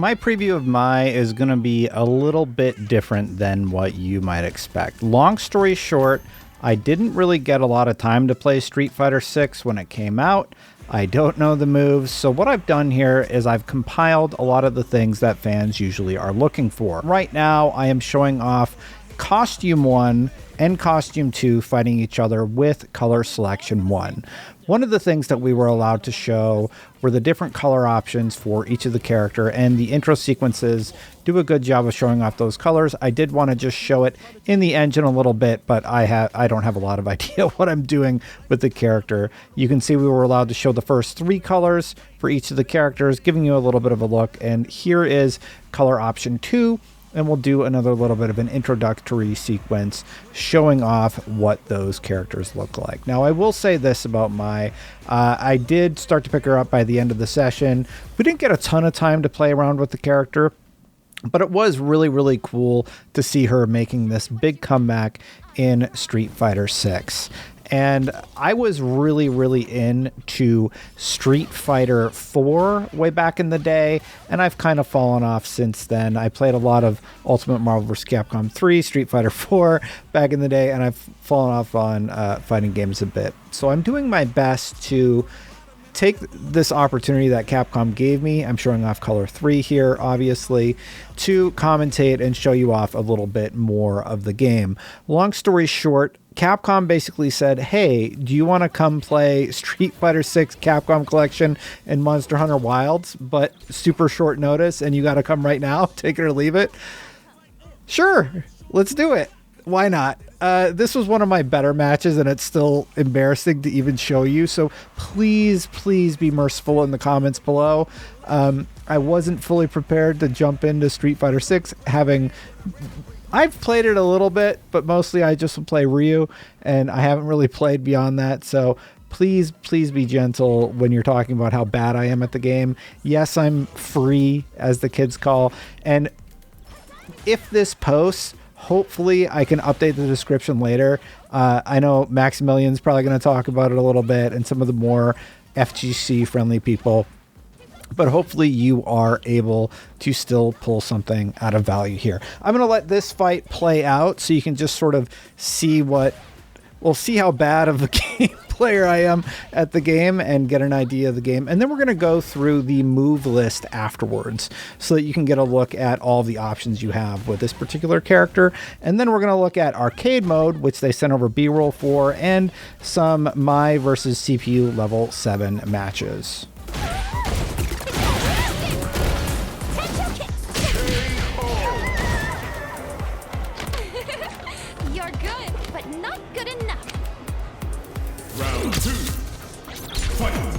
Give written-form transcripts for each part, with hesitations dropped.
My preview of Mai is going to be a little bit different than what you might expect. Long story short, I didn't really get a lot of time to play Street Fighter 6 when it came out. I don't know the moves, so what I've done here is I've compiled a lot of the things that fans usually are looking for. Right now, I am showing off Costume 1 and Costume 2 fighting each other with Color Selection 1. One of the things that we were allowed to show were the different color options for each of the character, and the intro sequences do a good job of showing off those colors. I did want to just show it in the engine a little bit, but I don't have a lot of idea what I'm doing with the character. You can see we were allowed to show the first 3 colors for each of the characters, giving you a little bit of a look, and here is color option 2. And we'll do another little bit of an introductory sequence showing off what those characters look like. Now, I will say this about Mai. I did start to pick her up by the end of the session. We didn't get a ton of time to play around with the character, but it was really, really cool to see her making this big comeback in Street Fighter 6. And I was really, really into Street Fighter 4 way back in the day, and I've kind of fallen off since then. I played a lot of Ultimate Marvel vs. Capcom 3, Street Fighter 4 back in the day, and I've fallen off on fighting games a bit. So I'm doing my best to take this opportunity that Capcom gave me. I'm showing off Color 3 here, obviously, to commentate and show you off a little bit more of the game. Long story short, Capcom basically said, hey, do you want to come play Street Fighter 6 Capcom Collection and Monster Hunter Wilds, but super short notice, and you got to come right now, take it or leave it? Sure, let's do it. Why not? This was one of my better matches, and it's still embarrassing to even show you, so please be merciful in the comments below. I wasn't fully prepared to jump into Street Fighter 6, I've played it a little bit, but mostly I just play Ryu, and I haven't really played beyond that, so please be gentle when you're talking about how bad I am at the game. Yes, I'm free, as the kids call, and if this posts, hopefully I can update the description later. I know Maximilian's probably going to talk about it a little bit, and some of the more FGC-friendly people, but hopefully you are able to still pull something out of value here. I'm going to let this fight play out so you can just sort of see see how bad of a game player I am at the game and get an idea of the game. And then we're going to go through the move list afterwards so that you can get a look at all the options you have with this particular character. And then we're going to look at arcade mode, which they sent over B-roll for, and some Mai versus CPU level 7 matches. Round 2. Fight!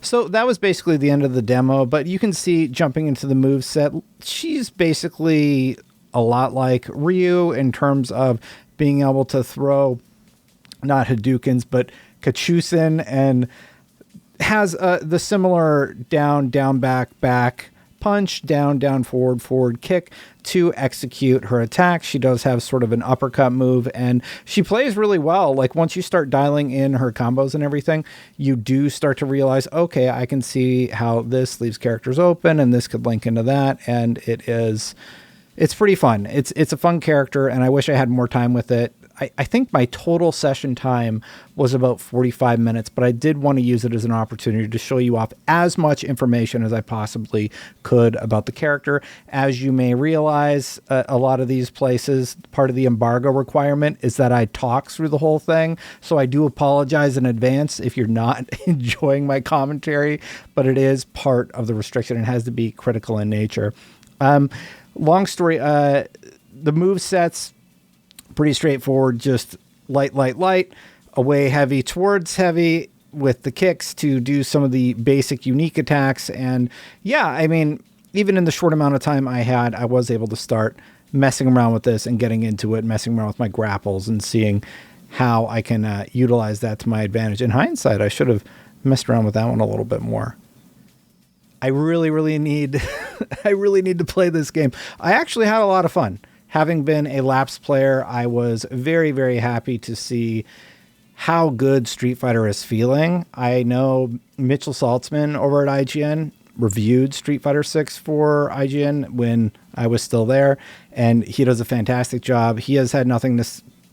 So that was basically the end of the demo, but you can see jumping into the move set, she's basically a lot like Ryu in terms of being able to throw not Hadoukens, but Kachusen, and has the similar down, back, punch, down, forward, kick to execute her attack. She does have sort of an uppercut move, and she plays really well. Like once you start dialing in her combos and everything, you do start to realize, okay, I can see how this leaves characters open and this could link into that. And it's pretty fun. It's a fun character, and I wish I had more time with it. I think my total session time was about 45 minutes, but I did want to use it as an opportunity to show you off as much information as I possibly could about the character. As you may realize, a lot of these places, part of the embargo requirement is that I talk through the whole thing. So I do apologize in advance if you're not enjoying my commentary, but it is part of the restriction and has to be critical in nature. Long story, the move sets, pretty straightforward, just light, away heavy towards heavy with the kicks to do some of the basic unique attacks. And yeah, I mean, even in the short amount of time I had, I was able to start messing around with this and getting into it, messing around with my grapples and seeing how I can utilize that to my advantage. In hindsight, I should have messed around with that one a little bit more. I really need, I really need to play this game. I actually had a lot of fun. Having been a lapsed player, I was very, very happy to see how good Street Fighter is feeling. I know Mitchell Saltzman over at IGN reviewed Street Fighter 6 for IGN when I was still there, and he does a fantastic job. He has had nothing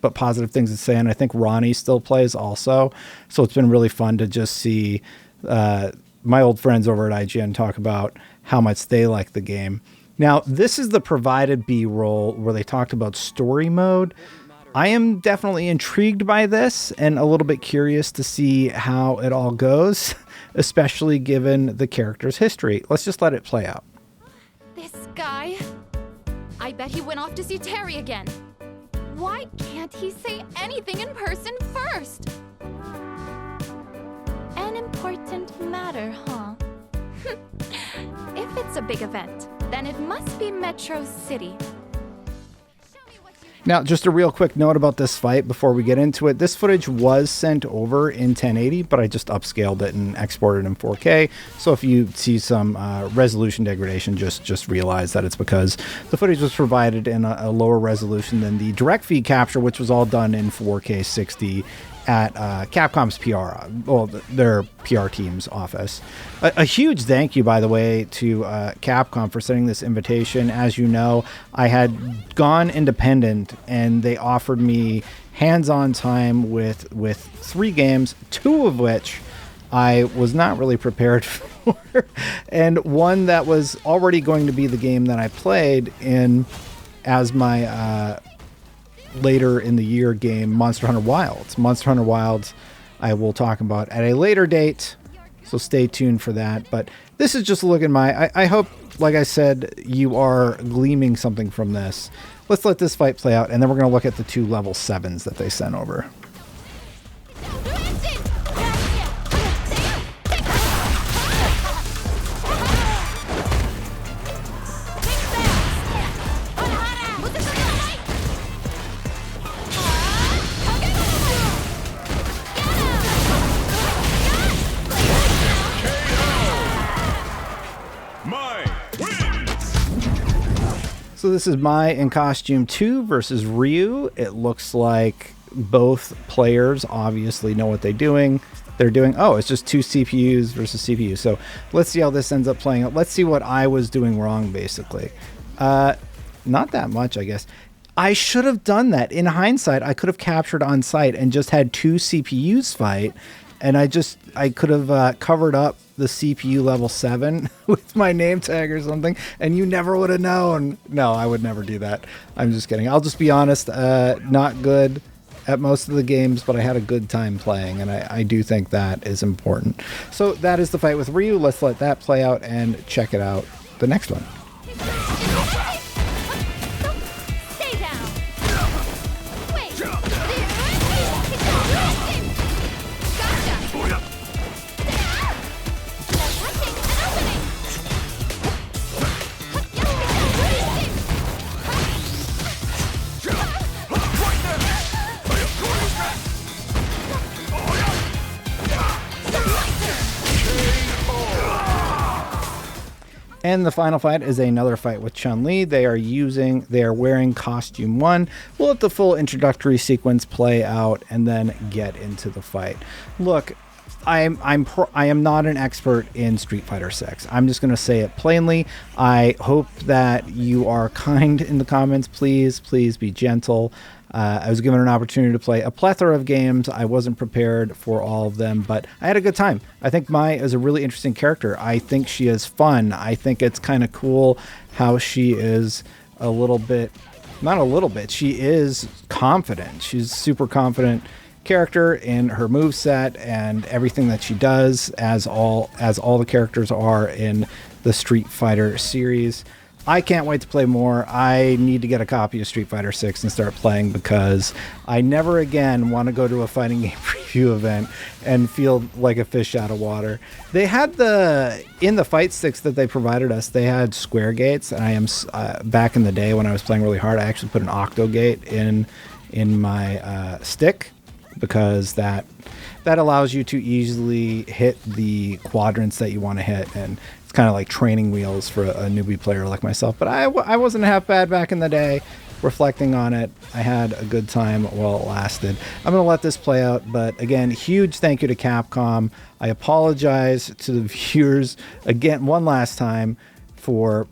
but positive things to say, and I think Ronnie still plays also. So it's been really fun to just see my old friends over at IGN talk about how much they like the game. Now, this is the provided B-roll where they talked about story mode. I am definitely intrigued by this and a little bit curious to see how it all goes, especially given the character's history. Let's just let it play out. This guy, I bet he went off to see Terry again. Why can't he say anything in person first? An important matter, huh? If it's a big event, then it must be Metro City. Now, just a real quick note about this fight before we get into it. This footage was sent over in 1080, but I just upscaled it and exported in 4K. So if you see some resolution degradation, just realize that it's because the footage was provided in a lower resolution than the direct feed capture, which was all done in 4K 60 at Capcom's PR, well, their PR team's office. A huge thank you, by the way, to Capcom for sending this invitation. As you know, I had gone independent, and they offered me hands-on time with 3 games, 2 of which I was not really prepared for, and one that was already going to be the game that I played in as my later in the year game, Monster Hunter Wilds. Monster Hunter Wilds I will talk about at a later date, so stay tuned for that. But this is just a look at I hope, like I said, you are gleaming something from this. Let's let this fight play out, and then we're going to look at the 2 level 7s that they sent over. So this is Mai in Costume 2 versus Ryu. It looks like both players obviously know what they're doing. Oh, it's just 2 CPUs versus CPU. So let's see how this ends up playing out. Let's see what I was doing wrong, basically. Not that much, I guess. I should have done that. In hindsight, I could have captured on site and just had 2 CPUs fight. And I could have covered up the CPU level 7 with my name tag or something, and you never would have known. No, I would never do that. I'm just kidding. I'll just be honest, not good at most of the games, but I had a good time playing, and I do think that is important. So that is the fight with Ryu. Let's let that play out and check it out. The next one. And the final fight is another fight with Chun-Li. They are wearing costume 1. We'll let the full introductory sequence play out and then get into the fight. Look, I am not an expert in Street Fighter 6. I'm just going to say it plainly. I hope that you are kind in the comments. Please be gentle. I was given an opportunity to play a plethora of games. I wasn't prepared for all of them, but I had a good time. I think Mai is a really interesting character. I think she is fun. I think it's kind of cool how she is she is confident. She's super confident character in her moveset and everything that she does, as all the characters are in the Street Fighter series. I can't wait to play more. I need to get a copy of Street Fighter 6 and start playing, because I never again want to go to a fighting game preview event and feel like a fish out of water. They had in the fight sticks that they provided us, they had square gates, and I am back in the day when I was playing really hard, I actually put an octo gate in my stick, because that allows you to easily hit the quadrants that you want to hit, and it's kind of like training wheels for a newbie player like myself. But I wasn't half bad back in the day. Reflecting on it, I had a good time while it lasted. I'm going to let this play out, but again, huge thank you to Capcom. I apologize to the viewers again one last time for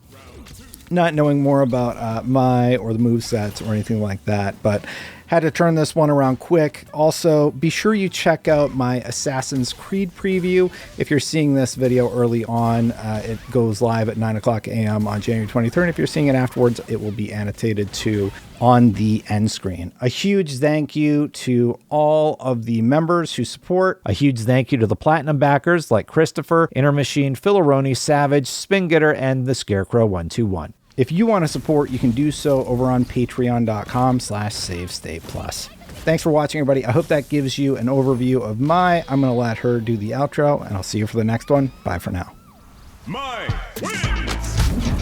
not knowing more about Mai or the movesets or anything like that, but had to turn this one around quick. Also, be sure you check out my Assassin's Creed preview. If you're seeing this video early on, it goes live at 9 o'clock a.m. on January 23rd. If you're seeing it afterwards, it will be annotated too on the end screen. A huge thank you to all of the members who support. A huge thank you to the platinum backers like Christopher, Inner Machine, Philaroni, Savage, Spingetter, and the Scarecrow 121. If you want to support, you can do so over on patreon.com/SaveStatePlus. Thanks for watching, everybody. I hope that gives you an overview of Mai. I'm going to let her do the outro, and I'll see you for the next one. Bye for now. Mai wins!